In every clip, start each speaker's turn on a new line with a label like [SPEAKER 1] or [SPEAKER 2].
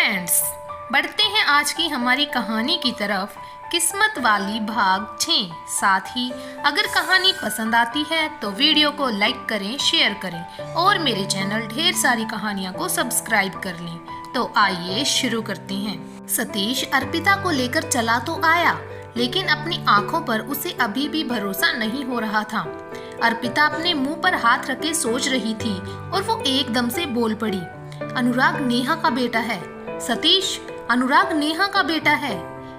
[SPEAKER 1] Friends, बढ़ते हैं आज की हमारी कहानी की तरफ। किस्मत वाली भाग 6। साथ ही अगर कहानी पसंद आती है तो वीडियो को लाइक करें, शेयर करें और मेरे चैनल ढेर सारी कहानियां को सब्सक्राइब कर लें। तो आइए शुरू करते हैं। सतीश अर्पिता को लेकर चला तो आया, लेकिन अपनी आंखों पर उसे अभी भी भरोसा नहीं हो रहा था। अर्पिता अपने मुंह पर हाथ रखे सोच रही थी और वो एकदम से बोल पड़ी, अनुराग नेहा का बेटा है। सतीश, अनुराग नेहा का बेटा है,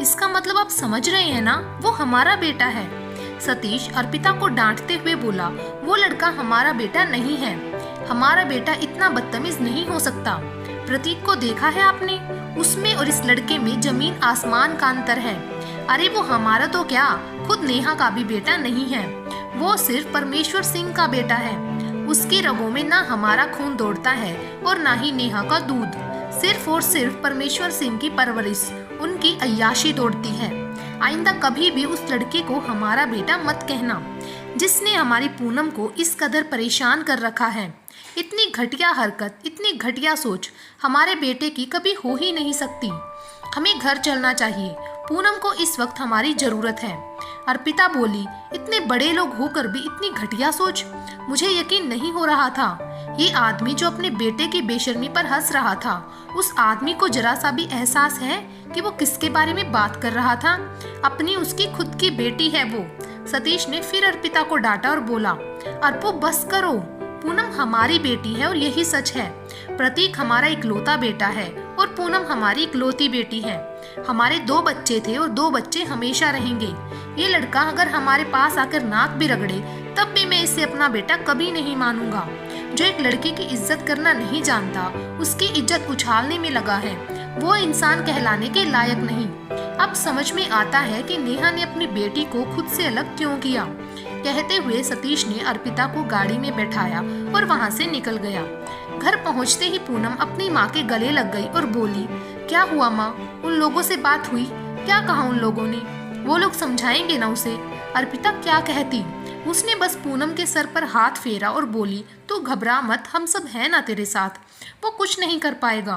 [SPEAKER 1] इसका मतलब आप समझ रहे हैं ना, वो हमारा बेटा है। सतीश अर्पिता को डांटते हुए बोला, वो लड़का हमारा बेटा नहीं है। हमारा बेटा इतना बदतमीज नहीं हो सकता। प्रतीक को देखा है आपने? उसमें और इस लड़के में जमीन आसमान का अंतर है। अरे वो हमारा तो क्या, खुद नेहा का भी बेटा नहीं है। वो सिर्फ परमेश्वर सिंह का बेटा है। उसकी रगों में ना हमारा खून दौड़ता है और ना ही नेहा का दूध। सिर्फ और सिर्फ परमेश्वर सिंह की परवरिश, उनकी अय्याशी दौड़ती है। आइंदा कभी भी उस लड़के को हमारा बेटा मत कहना, जिसने हमारी पूनम को इस कदर परेशान कर रखा है। इतनी घटिया हरकत, इतनी घटिया सोच हमारे बेटे की कभी हो ही नहीं सकती। हमें घर चलना चाहिए, पूनम को इस वक्त हमारी जरूरत है। अर्पिता बोली, इतने बड़े लोग होकर भी इतनी घटिया सोच? मुझे यकीन नहीं हो रहा था। ये आदमी जो अपने बेटे की बेशर्मी पर हंस रहा था, उस आदमी को जरा सा भी एहसास है कि वो किसके बारे में बात कर रहा था? अपनी उसकी खुद की बेटी है वो। सतीश ने फिर अर्पिता को डांटा और बोला, अर्पो बस करो, पूनम हमारी बेटी है और यही सच है। प्रतीक हमारा इकलौता बेटा है और पूनम हमारी इकलौती बेटी है। हमारे 2 बच्चे थे और 2 बच्चे हमेशा रहेंगे। ये लड़का अगर हमारे पास आकर नाक भी रगड़े तब भी मैं इसे अपना बेटा कभी नहीं मानूंगा। जो एक लड़की की इज्जत करना नहीं जानता, उसकी इज्जत उछालने में लगा है, वो इंसान कहलाने के लायक नहीं। अब समझ में आता है कि नेहा ने अपनी बेटी को खुद से अलग क्यों किया। कहते हुए सतीश ने अर्पिता को गाड़ी में बैठाया और वहां से निकल गया। घर पहुंचते ही पूनम अपनी माँ के गले लग गई और बोली, क्या हुआ माँ, उन लोगों से बात हुई? क्या कहा उन लोगों ने? वो लोग समझाएंगे ना उसे? अर्पिता क्या कहती? उसने बस पूनम के सर पर हाथ फेरा और बोली, तू घबरा मत, हम सब हैं ना तेरे साथ, वो कुछ नहीं कर पाएगा।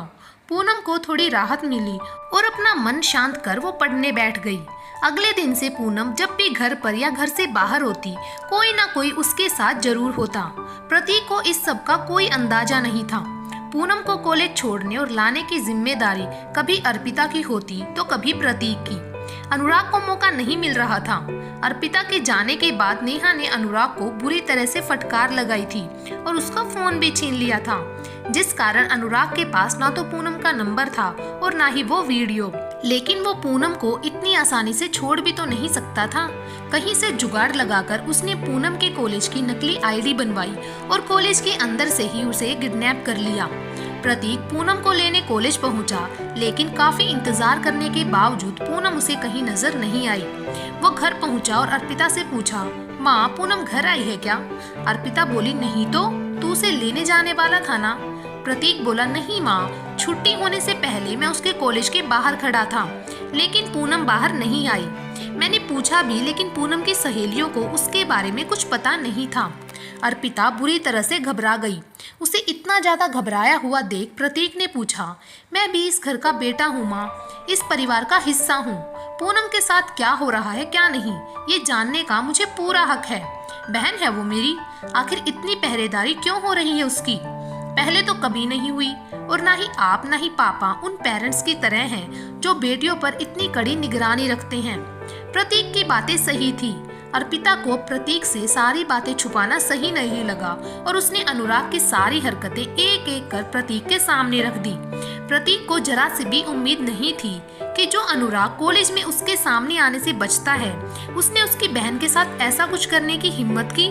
[SPEAKER 1] पूनम को थोड़ी राहत मिली और अपना मन शांत कर वो पढ़ने बैठ गई। अगले दिन से पूनम जब भी घर पर या घर से बाहर होती, कोई ना कोई उसके साथ जरूर होता। प्रतीक को इस सब का कोई अंदाजा नहीं था। पूनम को कॉलेज छोड़ने और लाने की जिम्मेदारी कभी अर्पिता की होती तो कभी प्रतीक की। अनुराग को मौका नहीं मिल रहा था। अर्पिता के जाने के बाद नेहा ने अनुराग को बुरी तरह से फटकार लगाई थी और उसका फोन भी छीन लिया था, जिस कारण अनुराग के पास ना तो पूनम का नंबर था और ना ही वो वीडियो। लेकिन वो पूनम को इतनी आसानी से छोड़ भी तो नहीं सकता था। कहीं से जुगाड़ लगाकर उसने पूनम के कॉलेज की नकली आईडी बनवाई और कॉलेज के अंदर से ही उसे किडनैप कर लिया। प्रतीक पूनम को लेने कॉलेज पहुंचा, लेकिन काफी इंतजार करने के बावजूद पूनम उसे कहीं नजर नहीं आई। वो घर पहुंचा और अर्पिता से पूछा, माँ पूनम घर आई है क्या? अर्पिता बोली, नहीं तो, तू उसे लेने जाने वाला था ना? प्रतीक बोला, नहीं माँ, छुट्टी होने से पहले मैं उसके कॉलेज के बाहर खड़ा था, लेकिन पूनम बाहर नहीं आई। मैंने पूछा भी, लेकिन पूनम की सहेलियों को उसके बारे में कुछ पता नहीं था। अर्पिता बुरी तरह से घबरा गई। उसे इतना ज्यादा घबराया हुआ देख प्रतीक ने पूछा, मैं भी इस घर का बेटा हूँ माँ, इस परिवार का हिस्सा हूँ। पूनम के साथ क्या हो रहा है क्या नहीं, ये जानने का मुझे पूरा हक है। बहन है वो मेरी, आखिर इतनी पहरेदारी क्यों हो रही है उसकी? पहले तो कभी नहीं हुई और ना ही आप ना ही पापा उन पेरेंट्स की तरह हैं जो बेटियों पर इतनी कड़ी निगरानी रखते हैं। प्रतीक की बातें सही थी। अर्पिता को प्रतीक से सारी बातें छुपाना सही नहीं लगा और उसने अनुराग की सारी हरकतें एक एक कर प्रतीक के सामने रख दी। प्रतीक को जरा से भी उम्मीद नहीं थी कि जो अनुराग कॉलेज में उसके सामने आने से बचता है, उसने उसकी बहन के साथ ऐसा कुछ करने की हिम्मत की।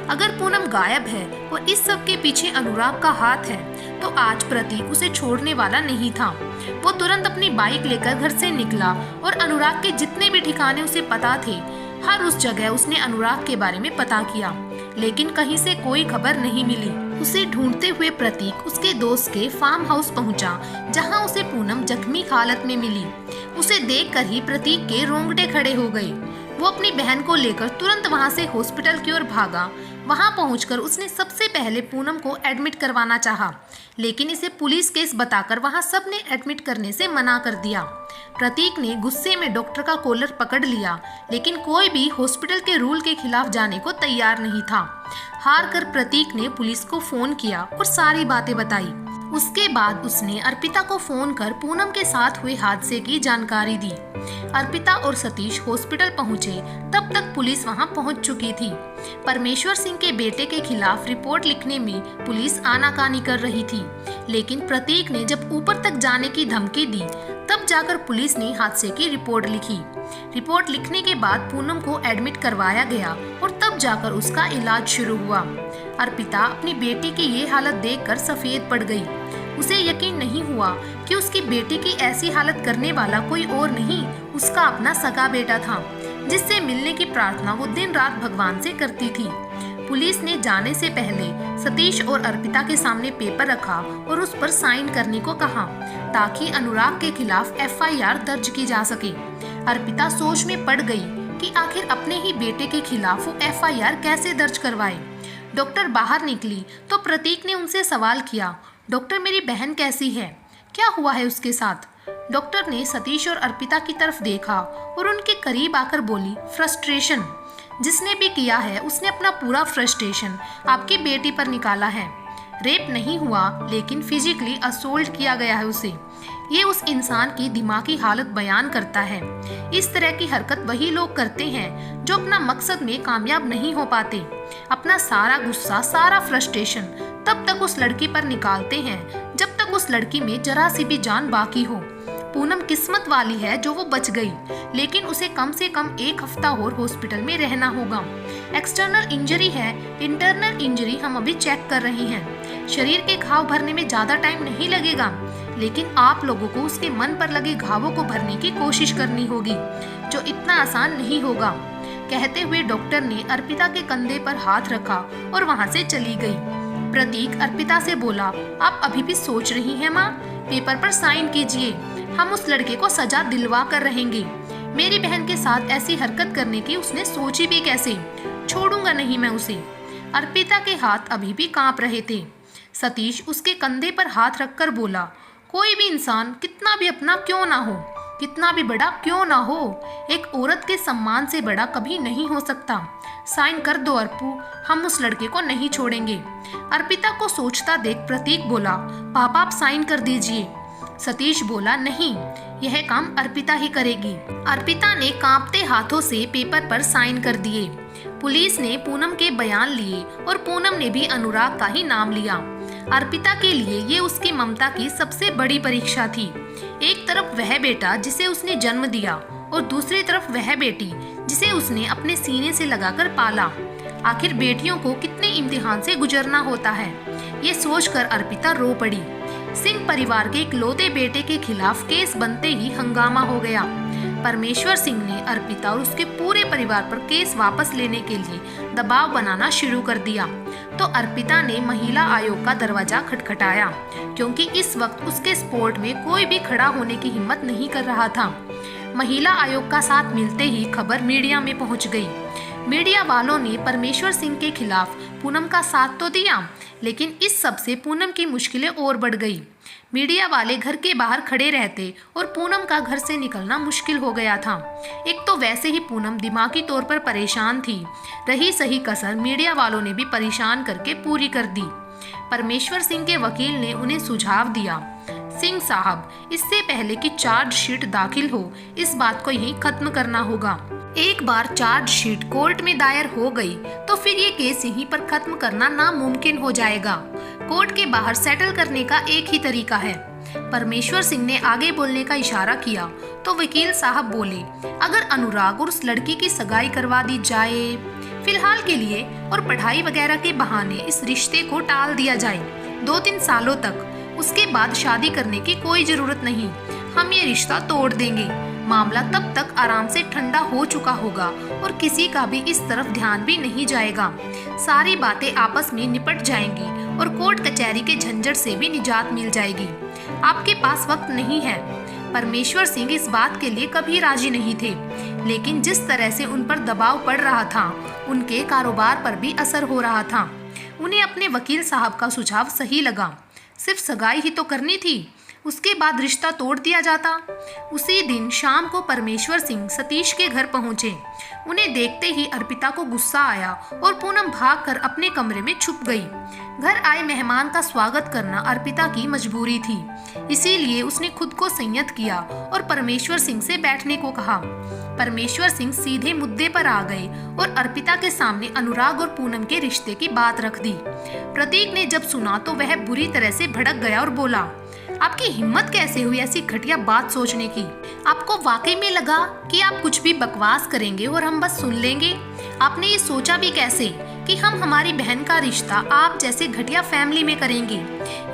[SPEAKER 1] अगर पूनम गायब है और इस सब के पीछे अनुराग का हाथ है, तो आज प्रतीक उसे छोड़ने वाला नहीं था। वो तुरंत अपनी बाइक लेकर घर से निकला और अनुराग के जितने भी ठिकाने उसे पता थे, हर उस जगह उसने अनुराग के बारे में पता किया, लेकिन कहीं से कोई खबर नहीं मिली। उसे ढूंढते हुए प्रतीक उसके दोस्त के फार्म हाउस पहुंचा, जहां उसे पूनम जख्मी हालत में मिली। उसे देखकर ही प्रतीक के रोंगटे खड़े हो गए। वो अपनी बहन को लेकर तुरंत वहां से हॉस्पिटल की ओर भागा। वहां पहुंचकर उसने सबसे पहले पूनम को एडमिट करवाना चाहा, लेकिन इसे पुलिस केस बताकर वहां सबने एडमिट करने से मना कर दिया। प्रतीक ने गुस्से में डॉक्टर का कॉलर पकड़ लिया, लेकिन कोई भी हॉस्पिटल के रूल के खिलाफ जाने को तैयार नहीं था। हार कर प्रतीक ने पुलिस को फोन किया और सारी बातें बताई। उसके बाद उसने अर्पिता को फोन कर पूनम के साथ हुए हादसे की जानकारी दी। अर्पिता और सतीश हॉस्पिटल पहुंचे, तब तक पुलिस वहां पहुंच चुकी थी। परमेश्वर सिंह के बेटे के खिलाफ रिपोर्ट लिखने में पुलिस आनाकानी कर रही थी, लेकिन प्रतीक ने जब ऊपर तक जाने की धमकी दी, तब जाकर पुलिस ने हादसे की रिपोर्ट लिखी। रिपोर्ट लिखने के बाद पूनम को एडमिट करवाया गया और तब जाकर उसका इलाज शुरू हुआ। अर्पिता अपनी बेटी की ये हालत देखकर सफेद पड़ गई। उसे यकीन नहीं हुआ कि उसकी बेटी की ऐसी हालत करने वाला कोई और नहीं, उसका अपना सगा बेटा था, जिससे मिलने की प्रार्थना वो दिन रात भगवान से करती थी। पुलिस ने जाने से पहले सतीश और अर्पिता के सामने पेपर रखा और उस पर साइन करने को कहा, ताकि अनुराग के खिलाफ FIR दर्ज की जा सके। अर्पिता सोच में पड़ गई कि आखिर अपने ही बेटे के खिलाफ वो FIR कैसे दर्ज करवाए। डॉक्टर बाहर निकली तो प्रतीक ने उनसे सवाल किया, डॉक्टर मेरी बहन कैसी है, क्या हुआ है उसके साथ? डॉक्टर ने सतीश और अर्पिता की तरफ देखा और उनके करीब आकर बोली, फ्रस्ट्रेशन। जिसने भी किया है उसने अपना पूरा फ्रस्ट्रेशन आपकी बेटी पर निकाला है। रेप नहीं हुआ, लेकिन फिजिकली असोल्ट किया गया है उसे। ये उस इंसान की दिमागी हालत बयान करता है। इस तरह की हरकत वही लोग करते हैं जो अपना मकसद में कामयाब नहीं हो पाते। अपना सारा गुस्सा, सारा फ्रस्ट्रेशन तब तक उस लड़की पर निकालते हैं जब तक उस लड़की में जरा सी भी जान बाकी हो। पूनम किस्मत वाली है जो वो बच गई, लेकिन उसे कम से कम 1 हफ्ता और हॉस्पिटल में रहना होगा। एक्सटर्नल इंजरी है, इंटरनल इंजरी हम अभी चेक कर रहे हैं। शरीर के घाव भरने में ज्यादा टाइम नहीं लगेगा, लेकिन आप लोगों को उसके मन पर लगे घावों को भरने की कोशिश करनी होगी, जो इतना आसान नहीं होगा। कहते हुए डॉक्टर ने अर्पिता के कंधे पर हाथ रखा और वहां से चली गई। प्रतीक अर्पिता से बोला, आप अभी भी सोच रही हैं माँ? पेपर पर साइन कीजिए, हम उस लड़के को सजा दिलवा कर रहेंगे। मेरी बहन के साथ ऐसी हरकत करने की उसने सोची भी कैसे? छोड़ूंगा नहीं मैं उसे। अर्पिता के हाथ अभी भी कांप रहे थे। सतीश उसके कंधे पर हाथ रखकर बोला, कोई भी इंसान कितना भी अपना क्यों ना हो, कितना भी बड़ा क्यों ना हो, एक औरत के सम्मान से बड़ा कभी नहीं हो सकता। साइन कर दो अर्पू, हम उस लड़के को नहीं छोड़ेंगे। अर्पिता को सोचता देख प्रतीक बोला, पापा आप साइन कर दीजिए। सतीश बोला, नहीं, यह काम अर्पिता ही करेगी। अर्पिता ने कांपते हाथों से पेपर पर साइन कर दिए। पुलिस ने पूनम के बयान लिए और पूनम ने भी अनुराग का ही नाम लिया। अर्पिता के लिए ये उसकी ममता की सबसे बड़ी परीक्षा थी। एक तरफ वह बेटा जिसे उसने जन्म दिया और दूसरी तरफ वह बेटी जिसे उसने अपने सीने से लगाकर पाला। आखिर बेटियों को कितने इम्तिहान से गुजरना होता है, ये सोचकर अर्पिता रो पड़ी। सिंह परिवार के इकलौते बेटे के खिलाफ केस बनते ही हंगामा हो गया। परमेश्वर सिंह ने अर्पिता और उसके पूरे परिवार पर केस वापस लेने के लिए दबाव बनाना शुरू कर दिया। तो अर्पिता ने महिला आयोग का दरवाजा खटखटाया, क्योंकि इस वक्त उसके सपोर्ट में कोई भी खड़ा होने की हिम्मत नहीं कर रहा था। महिला आयोग का साथ मिलते ही खबर मीडिया में पहुंच गई। मीडिया वालों ने परमेश्वर सिंह के खिलाफ पूनम का साथ तो दिया, लेकिन इस सब से पूनम की मुश्किलें और बढ़ गई। मीडिया वाले घर के बाहर खड़े रहते और पूनम का घर से निकलना मुश्किल हो गया था। एक तो वैसे ही पूनम दिमागी तौर पर परेशान थी, रही सही कसर मीडिया वालों ने भी परेशान करके पूरी कर दी। परमेश्वर सिंह के वकील ने उन्हें सुझाव दिया, सिंह साहब, इससे पहले कि चार्जशीट दाखिल हो, इस बात को यहीं खत्म करना होगा। एक बार चार्जशीट कोर्ट में दायर हो गई तो फिर ये केस यहीं पर खत्म करना नामुमकिन हो जाएगा। कोर्ट के बाहर सेटल करने का एक ही तरीका है। परमेश्वर सिंह ने आगे बोलने का इशारा किया तो वकील साहब बोले, अगर अनुराग और उस लड़की की सगाई करवा दी जाए, फिलहाल के लिए, और पढ़ाई वगैरह के बहाने इस रिश्ते को टाल दिया जाए 2-3 सालों तक, उसके बाद शादी करने की कोई जरूरत नहीं, हम ये रिश्ता तोड़ देंगे। मामला तब तक आराम से ठंडा हो चुका होगा और किसी का भी इस तरफ ध्यान भी नहीं जाएगा। सारी बातें आपस में निपट जाएंगी और कोर्ट कचहरी के झंझट से भी निजात मिल जाएगी। आपके पास वक्त नहीं है। परमेश्वर सिंह इस बात के लिए कभी राजी नहीं थे, लेकिन जिस तरह से उन पर दबाव पड़ रहा था, उनके कारोबार पर भी असर हो रहा था। उन्हें अपने वकील साहब का सुझाव सही लगा। सिर्फ सगाई ही तो करनी थी, उसके बाद रिश्ता तोड़ दिया जाता। उसी दिन शाम को परमेश्वर सिंह सतीश के घर पहुंचे। उन्हें देखते ही अर्पिता को गुस्सा आया और पूनम भागकर अपने कमरे में छुप गई। घर आए मेहमान का स्वागत करना अर्पिता की मजबूरी थी, इसीलिए उसने खुद को संयत किया और परमेश्वर सिंह से बैठने को कहा। परमेश्वर सिंह सीधे मुद्दे पर आ गए और अर्पिता के सामने अनुराग और पूनम के रिश्ते की बात रख दी। प्रतीक ने जब सुना तो वह बुरी तरह से भड़क गया और बोला, आपकी हिम्मत कैसे हुई ऐसी घटिया बात सोचने की? आपको वाकई में लगा कि आप कुछ भी बकवास करेंगे और हम बस सुन लेंगे? आपने ये सोचा भी कैसे कि हम हमारी बहन का रिश्ता आप जैसे घटिया फैमिली में करेंगे?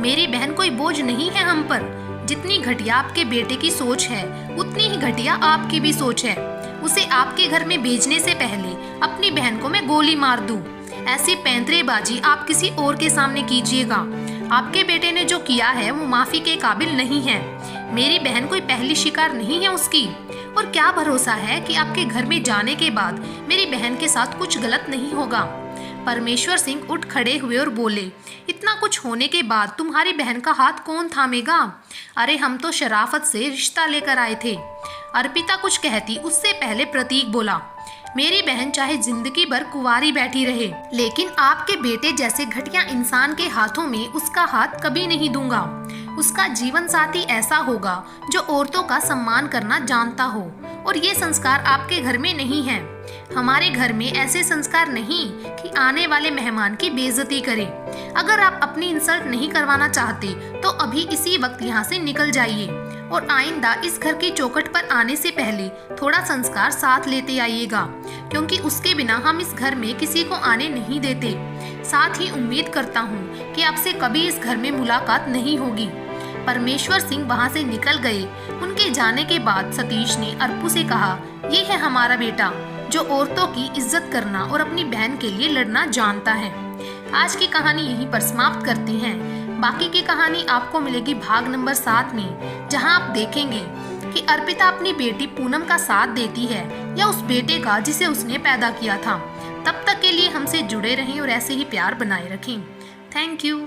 [SPEAKER 1] मेरी बहन कोई बोझ नहीं है हम पर। जितनी घटिया आपके बेटे की सोच है, उतनी ही घटिया आपकी भी सोच है। उसे आपके घर में भेजने से पहले अपनी बहन को मैं गोली मार दूं। ऐसी पैंतरेबाजी आप किसी और के सामने कीजिएगा। आपके बेटे ने जो किया है वो माफी के काबिल नहीं है। मेरी बहन कोई पहली शिकार नहीं है उसकी। और क्या भरोसा है कि आपके घर में जाने के बाद मेरी बहन के साथ कुछ गलत नहीं होगा? परमेश्वर सिंह उठ खड़े हुए और बोले, इतना कुछ होने के बाद तुम्हारी बहन का हाथ कौन थामेगा? अरे हम तो शराफत से रिश्ता लेकर आए थे। अर्पिता कुछ कहती उससे पहले प्रतीक बोला, मेरी बहन चाहे जिंदगी भर कुंवारी बैठी रहे, लेकिन आपके बेटे जैसे घटिया इंसान के हाथों में उसका हाथ कभी नहीं दूंगा। उसका जीवन साथी ऐसा होगा जो औरतों का सम्मान करना जानता हो, और ये संस्कार आपके घर में नहीं है। हमारे घर में ऐसे संस्कार नहीं कि आने वाले मेहमान की बेइज्जती करें। अगर आप अपनी इंसल्ट नहीं करवाना चाहते तो अभी इसी वक्त यहाँ से निकल जाइए, और आइंदा इस घर की चौखट पर आने से पहले थोड़ा संस्कार साथ लेते आइएगा, क्योंकि उसके बिना हम इस घर में किसी को आने नहीं देते। साथ ही उम्मीद करता हूँ कि आपसे कभी इस घर में मुलाकात नहीं होगी। परमेश्वर सिंह वहाँ से निकल गए। उनके जाने के बाद सतीश ने अर्पू से कहा, ये है हमारा बेटा जो औरतों की इज्जत करना और अपनी बहन के लिए लड़ना जानता है। आज की कहानी यहीं पर समाप्त करते हैं। बाकी की कहानी आपको मिलेगी भाग नंबर 7 में, जहां आप देखेंगे कि अर्पिता अपनी बेटी पूनम का साथ देती है या उस बेटे का जिसे उसने पैदा किया था। तब तक के लिए हमसे जुड़े रहें और ऐसे ही प्यार बनाए रखें। Thank you.